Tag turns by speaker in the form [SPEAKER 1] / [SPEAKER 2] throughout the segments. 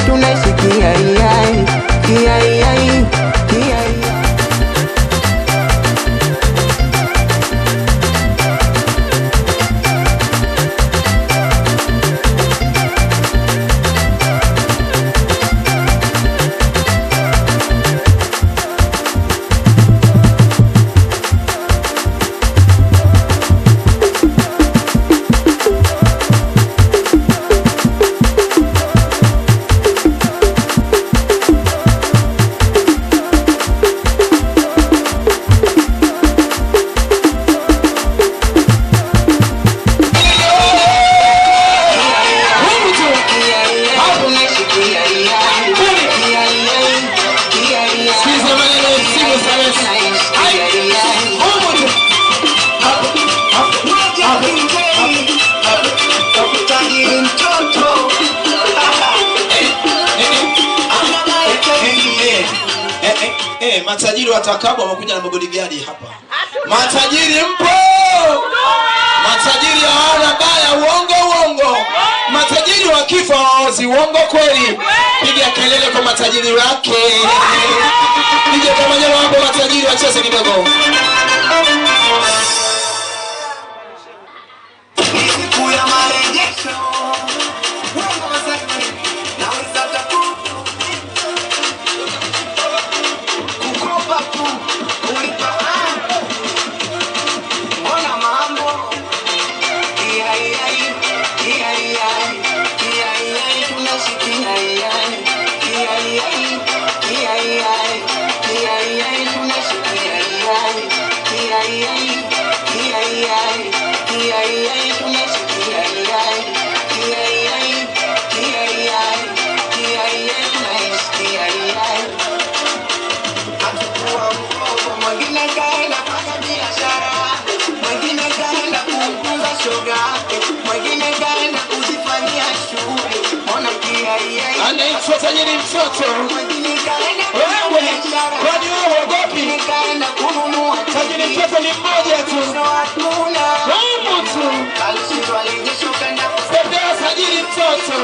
[SPEAKER 1] tunasikia
[SPEAKER 2] matajiri watakabwa wamekuja na bodyguard hapa. Matajiri mpo? Matajiri hawana baya, uongo. Matajiri wakifa waozi, uongo kweli? Piga kelele kwa matajiri wake. Piga kama nyama hapo matajiri wacheze kidogo. Anaitwa tajiri mtoto. Wewe, kwani wewe uogopi? Tajiri mtoto ni mmoja tu. Mungu tu. Pepea tajiri mtoto.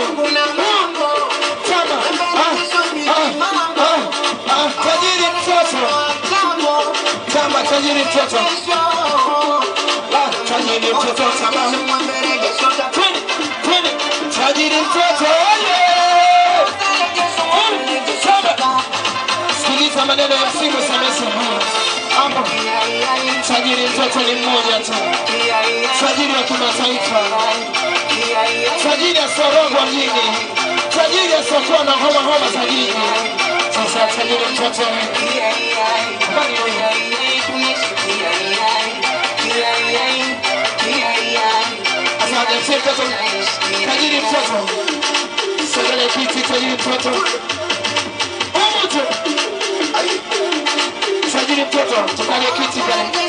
[SPEAKER 2] Tama. Tajiri mtoto. Tama tajiri mtoto. Tajiri mtoto tama. Tajiri mtoto. Sikiliza maneno ya msimu samesa hapo. Tajiri mtoto ni mmoja tu. Tajiri wa kimataifa. Tajiri asorogwa mjini. Tajiri asokuwa na homa za jiji. Sasa tajiri mtoto. Tajiri mtoto. Sogele kiti tajiri mtoto. Tajiri mtoto, tukalie kiti pale.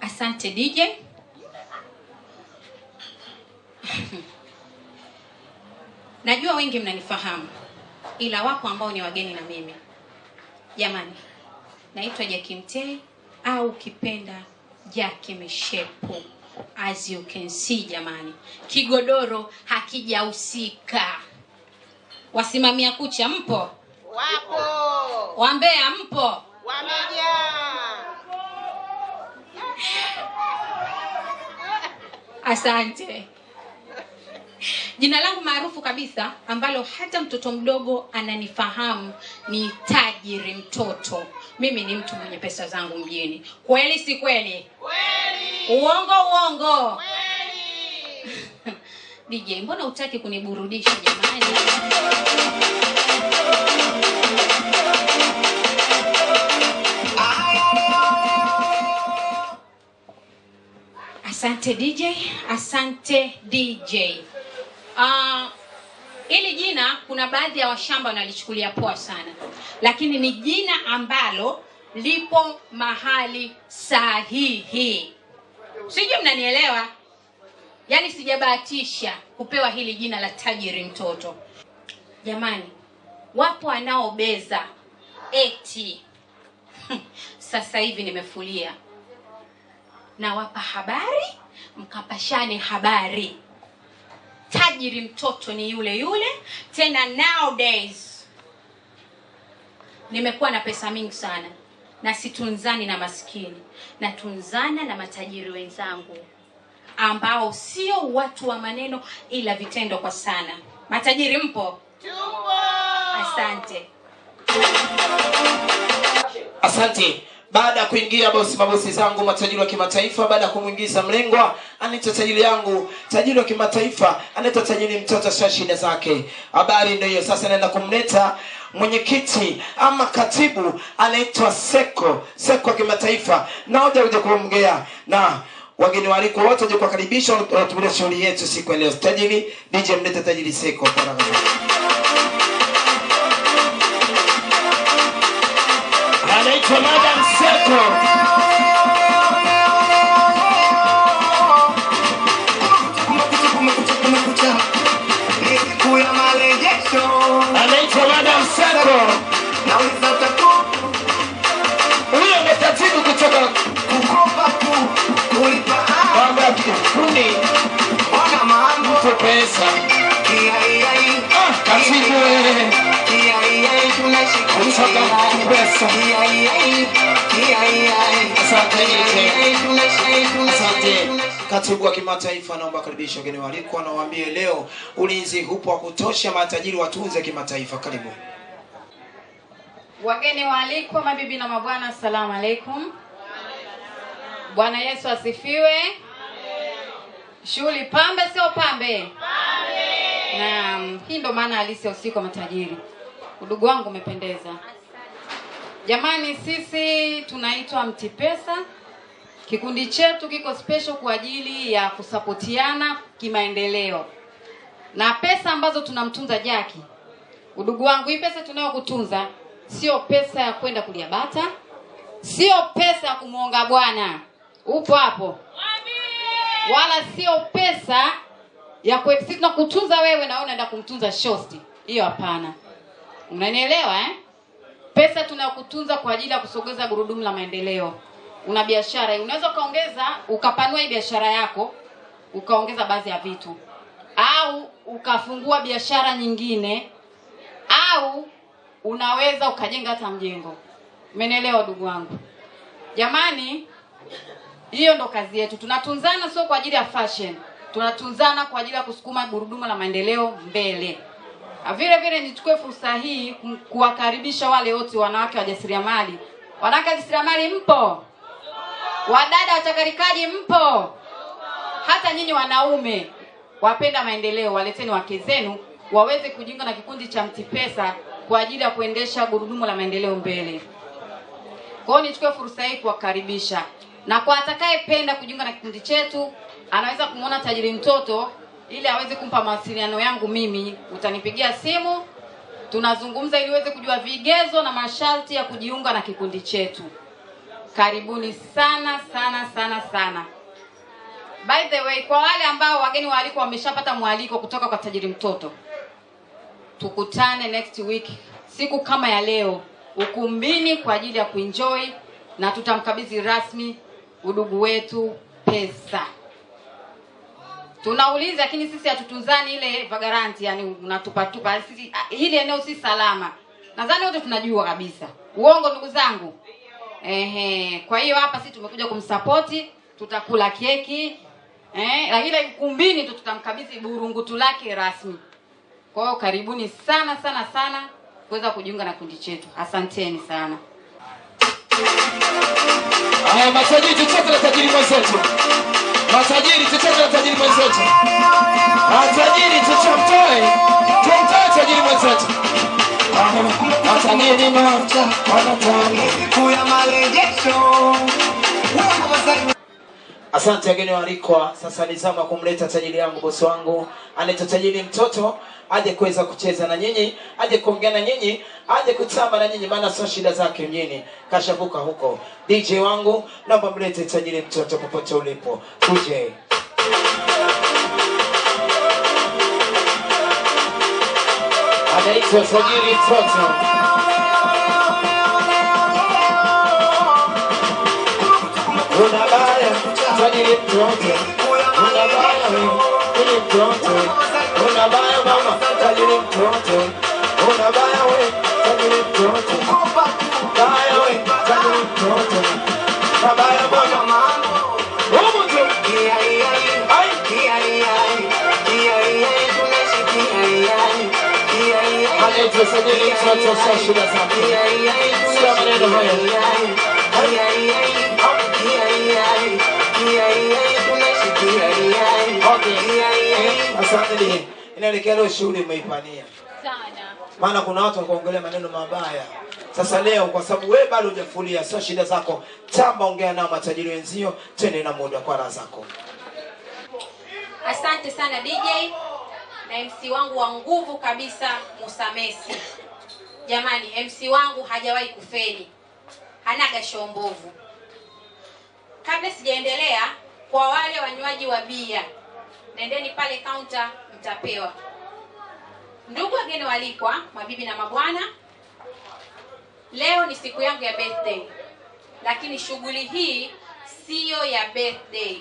[SPEAKER 3] Asante DJ. Najua wengi mnanifahamu, ila wapo ambao ni wageni na mimi. Jamani, naitwa Jackie Mtei au kipenda Jackie Mishepo. As you can see jamani, kigodoro hakijahusika. Wasimamia kucha mpo?
[SPEAKER 4] Wapo.
[SPEAKER 3] Wambea mpo?
[SPEAKER 4] Wamejaa.
[SPEAKER 3] Asante. Jina langu maarufu kabisa ambalo hata mtoto mdogo ananifahamu ni Tajiri Mtoto. Mimi ni mtu mwenye pesa zangu mjini. Kweli si kweli?
[SPEAKER 4] Kweli.
[SPEAKER 3] Uongo.
[SPEAKER 4] Kweli.
[SPEAKER 3] DJ, mbona hutaki kuniburudisha jamani? Asante DJ, asante DJ. Ili jina kuna baadhi ya washamba wanalichukulia poa sana, lakini ni jina ambalo lipo mahali sahihi. Sijui mnanielewa? Yaani sijabahatisha kupewa hili jina la tajiri mtoto. Jamani, wapo wanaobeza eti sasa hivi nimefulia. Na wapa habari, mkapashane habari. Tajiri mtoto ni yule yule. Tena nowadays nimekuwa na pesa mingi sana. Na situnzani na maskini. Na tunzana na matajiri wenzangu, ambao sio watu wa maneno ila vitendo kwa sana. Matajiri mpo?
[SPEAKER 4] Tupo.
[SPEAKER 3] Asante.
[SPEAKER 2] Asante. Baada ya kuingia mabosi zangu matajiri wa kimataifa, baada ya kumuingiza mlengwa anaitwa tajiri yangu, tajiri wa kimataifa anaitwa tajiri mtoto, sasa shida zake. Habari ndio hiyo. Sasa naenda kumleta mwenyekiti ama katibu anaitwa Seko wa kimataifa. Naoja uje kuongea na wageni waliko wote, uje kukaribisha watumilia shughuli yetu siku ya leo. Tajiri DJ mleta tajiri Seko kwa haraka. Anaitwa Madam Seko. Anaitwa Madam Seko. Huyo ni katibu kutoka kukopa kulipa mambo ya kikundi. Ona mambo pesa. Katibu Asante. Katibu wa kimataifa, naomba karibisha wageni waliko na waambie leo ulinzi hupo wa kutosha, matajiri watunze kimataifa. Karibu.
[SPEAKER 5] Wageni waalikwa, mabibi na mabwana, asalamu alaykum. Bwana Yesu asifiwe. Shughuli pambe sio pambe? Pambe. Naam, hii ndo maana halisi ya usiku wa matajiri. Udugu wangu umependeza. Jamani, sisi tunaitwa Mtipesa. Kikundi chetu kiko special kwa ajili ya kusapotiana kimaendeleo. Na pesa ambazo tunamtunza Jaki, udugu wangu, hii pesa tunayokutunza sio pesa ya kwenda kulia bata, sio pesa ya kumuonga bwana. Upo hapo? Wala sio pesa ya kwetu sisi tunakutunza wewe na unaenda kumtunza shosti. Hiyo hapana. Unanielewa eh? Pesa tunayokutunza kwa ajili ya kusogeza gurudumu la maendeleo. Una biashara, unaweza kaongeza ukapanua hii biashara yako, ukaongeza baadhi ya vitu, au ukafungua biashara nyingine, au unaweza ukajenga hata mjengo. Umenielewa ndugu wangu? Jamani, hiyo ndo kazi yetu. Tunatunzana sio kwa ajili ya fashion. Tunatunzana kwa ajili ya kusukuma gurudumu la maendeleo mbele. Vile vile nichukue fursa hii kuwakaribisha wale wote wanawake wajasiriamali. Wanawake wajasiriamali mpo? Wadada wachakarikaji mpo? Hata nyinyi wanaume wapenda maendeleo, waleteni wake zenu waweze kujiunga na kikundi cha Mtipesa kwa ajili ya kuendesha gurudumu la maendeleo mbele. Kwa hiyo nichukue fursa hii kuwakaribisha. Na kwa atakayependa kujiunga na kikundi chetu, anaweza kumuona tajiri mtoto ili aweze kumpa mawasiliano yangu mimi. Utanipigia simu, tunazungumza ili uweze kujua vigezo na masharti ya kujiunga na kikundi chetu. Karibuni sana sana sana sana. By the way, kwa wale ambao wageni waaliko wameshapata mwaliko kutoka kwa tajiri mtoto, tukutane next week siku kama ya leo ukumbini kwa ajili ya kuenjoy, na tutamkabidhi rasmi udugu wetu pesa. Tunauliza lakini sisi hatutunzani ile vagaranti, yani unatupatupa sisi. Hili eneo si salama. Nadhani wote tunajua kabisa. Uongo ndugu zangu? Kwa hiyo hapa sisi tumekuja kumsupport, tutakula keki. Na ile ukumbini tutamkabidhi burungutu lake rasmi. Kwa hiyo karibuni sana sana sana kuweza kujiunga na kundi chetu. Asanteni sana.
[SPEAKER 2] Matajiri tucheze na tajiri mwenzetu. Matajiri tucheze na tajiri mwenzetu. Matajiri tuchomtoe. Tumtoe tajiri mwenzetu. Matajiri moja wanatani kuya marejesho. Asante wageni waalikwa. Sasa ni zamu ya kumleta tajiri yangu, bosi wangu anaitwa Tajiri Mtoto, aje kuweza kucheza na nyinyi, aje kuongea na nyinyi, aje kutamba na nyinyi, maana sio shida zake mjini, kashavuka huko. DJ wangu, naomba mlete Tajiri Mtoto popote ulipo. Tuje. Anaitwa Tajiri Mtoto. Unabaya, Tajiri Mtoto. Unabaya wewe, Tajiri Mtoto. Unabaya mama, Tajiri Mtoto. Unabaya wewe, Tajiri Mtoto. Unabaya wewe, Tajiri Mtoto. Unabaya mama. Humu tu. Anaitwa Tajiri Mtoto, sio shida zake. Sio maneno haya. Asante. Inaelekea leo shughuli umeipania
[SPEAKER 3] Sana.
[SPEAKER 2] maana kuna watu wakaongelea maneno mabaya. Sasa leo kwa sababu wewe bado hujafulia, sio shida zako, tamba, ongea nao matajiri wenzio, twende na muda kwa raha zako.
[SPEAKER 3] Asante sana DJ na MC wangu wa nguvu kabisa Musa Messi. Jamani, MC wangu hajawahi kufeli. Hanaga show mbovu. Kabla sijaendelea, kwa wale wanywaji wa bia, nendeni pale counter mtapewa. Ndugu wageni walikwa, mabibi na mabwana, leo ni siku yangu ya birthday. Lakini shughuli hii siyo ya birthday.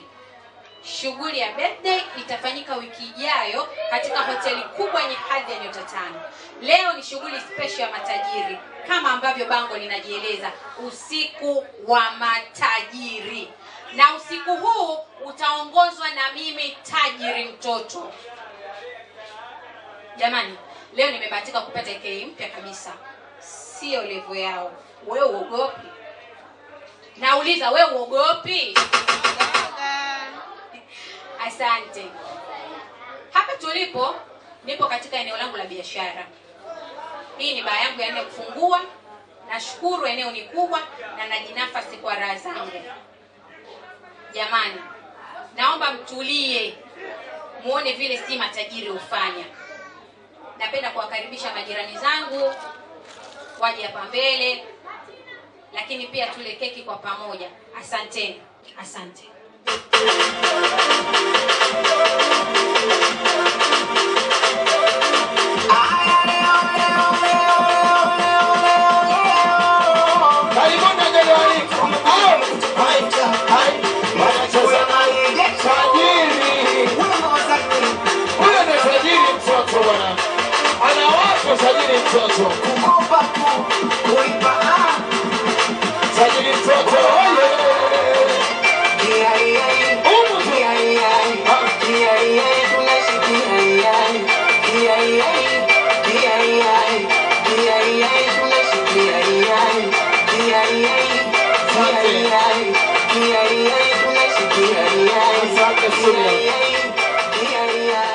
[SPEAKER 3] Shughuli ya birthday itafanyika wiki ijayo katika hoteli kubwa yenye hadhi ya nyota 5. Leo ni shughuli special ya matajiri, kama ambavyo bango linajieleza, usiku wa matajiri. Na usiku huu utaongozwa na mimi Tajiri Mtoto. Jamani, leo nimebahatika kupata AK mpya kabisa. Sio level yao. Wewe uogopi? Nauliza, wewe uogopi? Asante. Hapa tulipo, nipo katika eneo langu la biashara. Hii ni baa yangu ya nne kufungua. Nashukuru eneo ni kubwa na najinafasi kwa raha zangu. Jamani, naomba mtulie, muone vile si matajiri hufanya. Napenda kuwakaribisha majirani zangu waje hapa mbele, lakini pia tule keki kwa pamoja. Asanteni. Asante.
[SPEAKER 2] Tajiri Mtoto. Kukopa kuipa Tajiri Mtoto.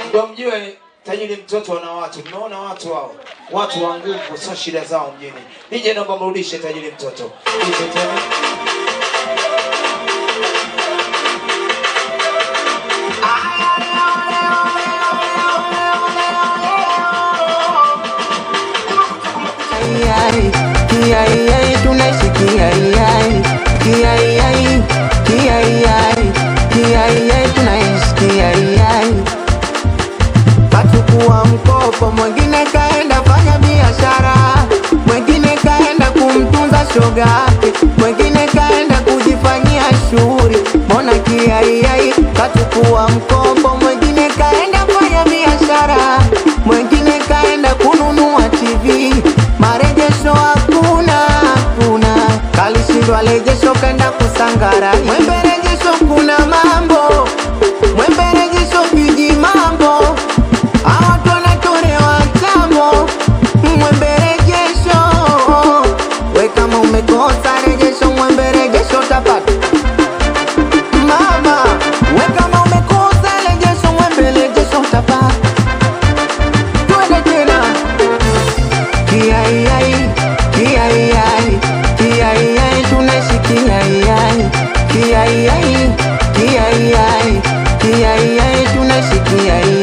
[SPEAKER 2] Ndio mjue Tajiri Mtoto wana watu. Tunaona watu hao, watu wa nguvu, sio shida zao mjini. Nije naomba mrudishe Tajiri Mtoto. Nije tena.
[SPEAKER 1] Tunasikia kachukua mkopo, mwingine kaenda fanya biashara, mwingine kaenda kumtunza shoga yake, mwingine kaenda kujifanyia shughuli. Mbona kiai kachukua mkopo, mwingine kaenda fanya biashara, mwingine kaenda kununua TV, marejesho hakuna, kalishindwa lejesho kaenda kusangara. Mwembe rejesho kuna mambo, mwembe rejesho viji mambo, awatu wanatolewa kamo. Mwembe rejesho, we kama umekosa rejesho, mwembe rejesho tapata mama. We kama umekosa rejesho, mwembe rejesho tapata. Twende tena. Kiai tunasikia kiai Yeah,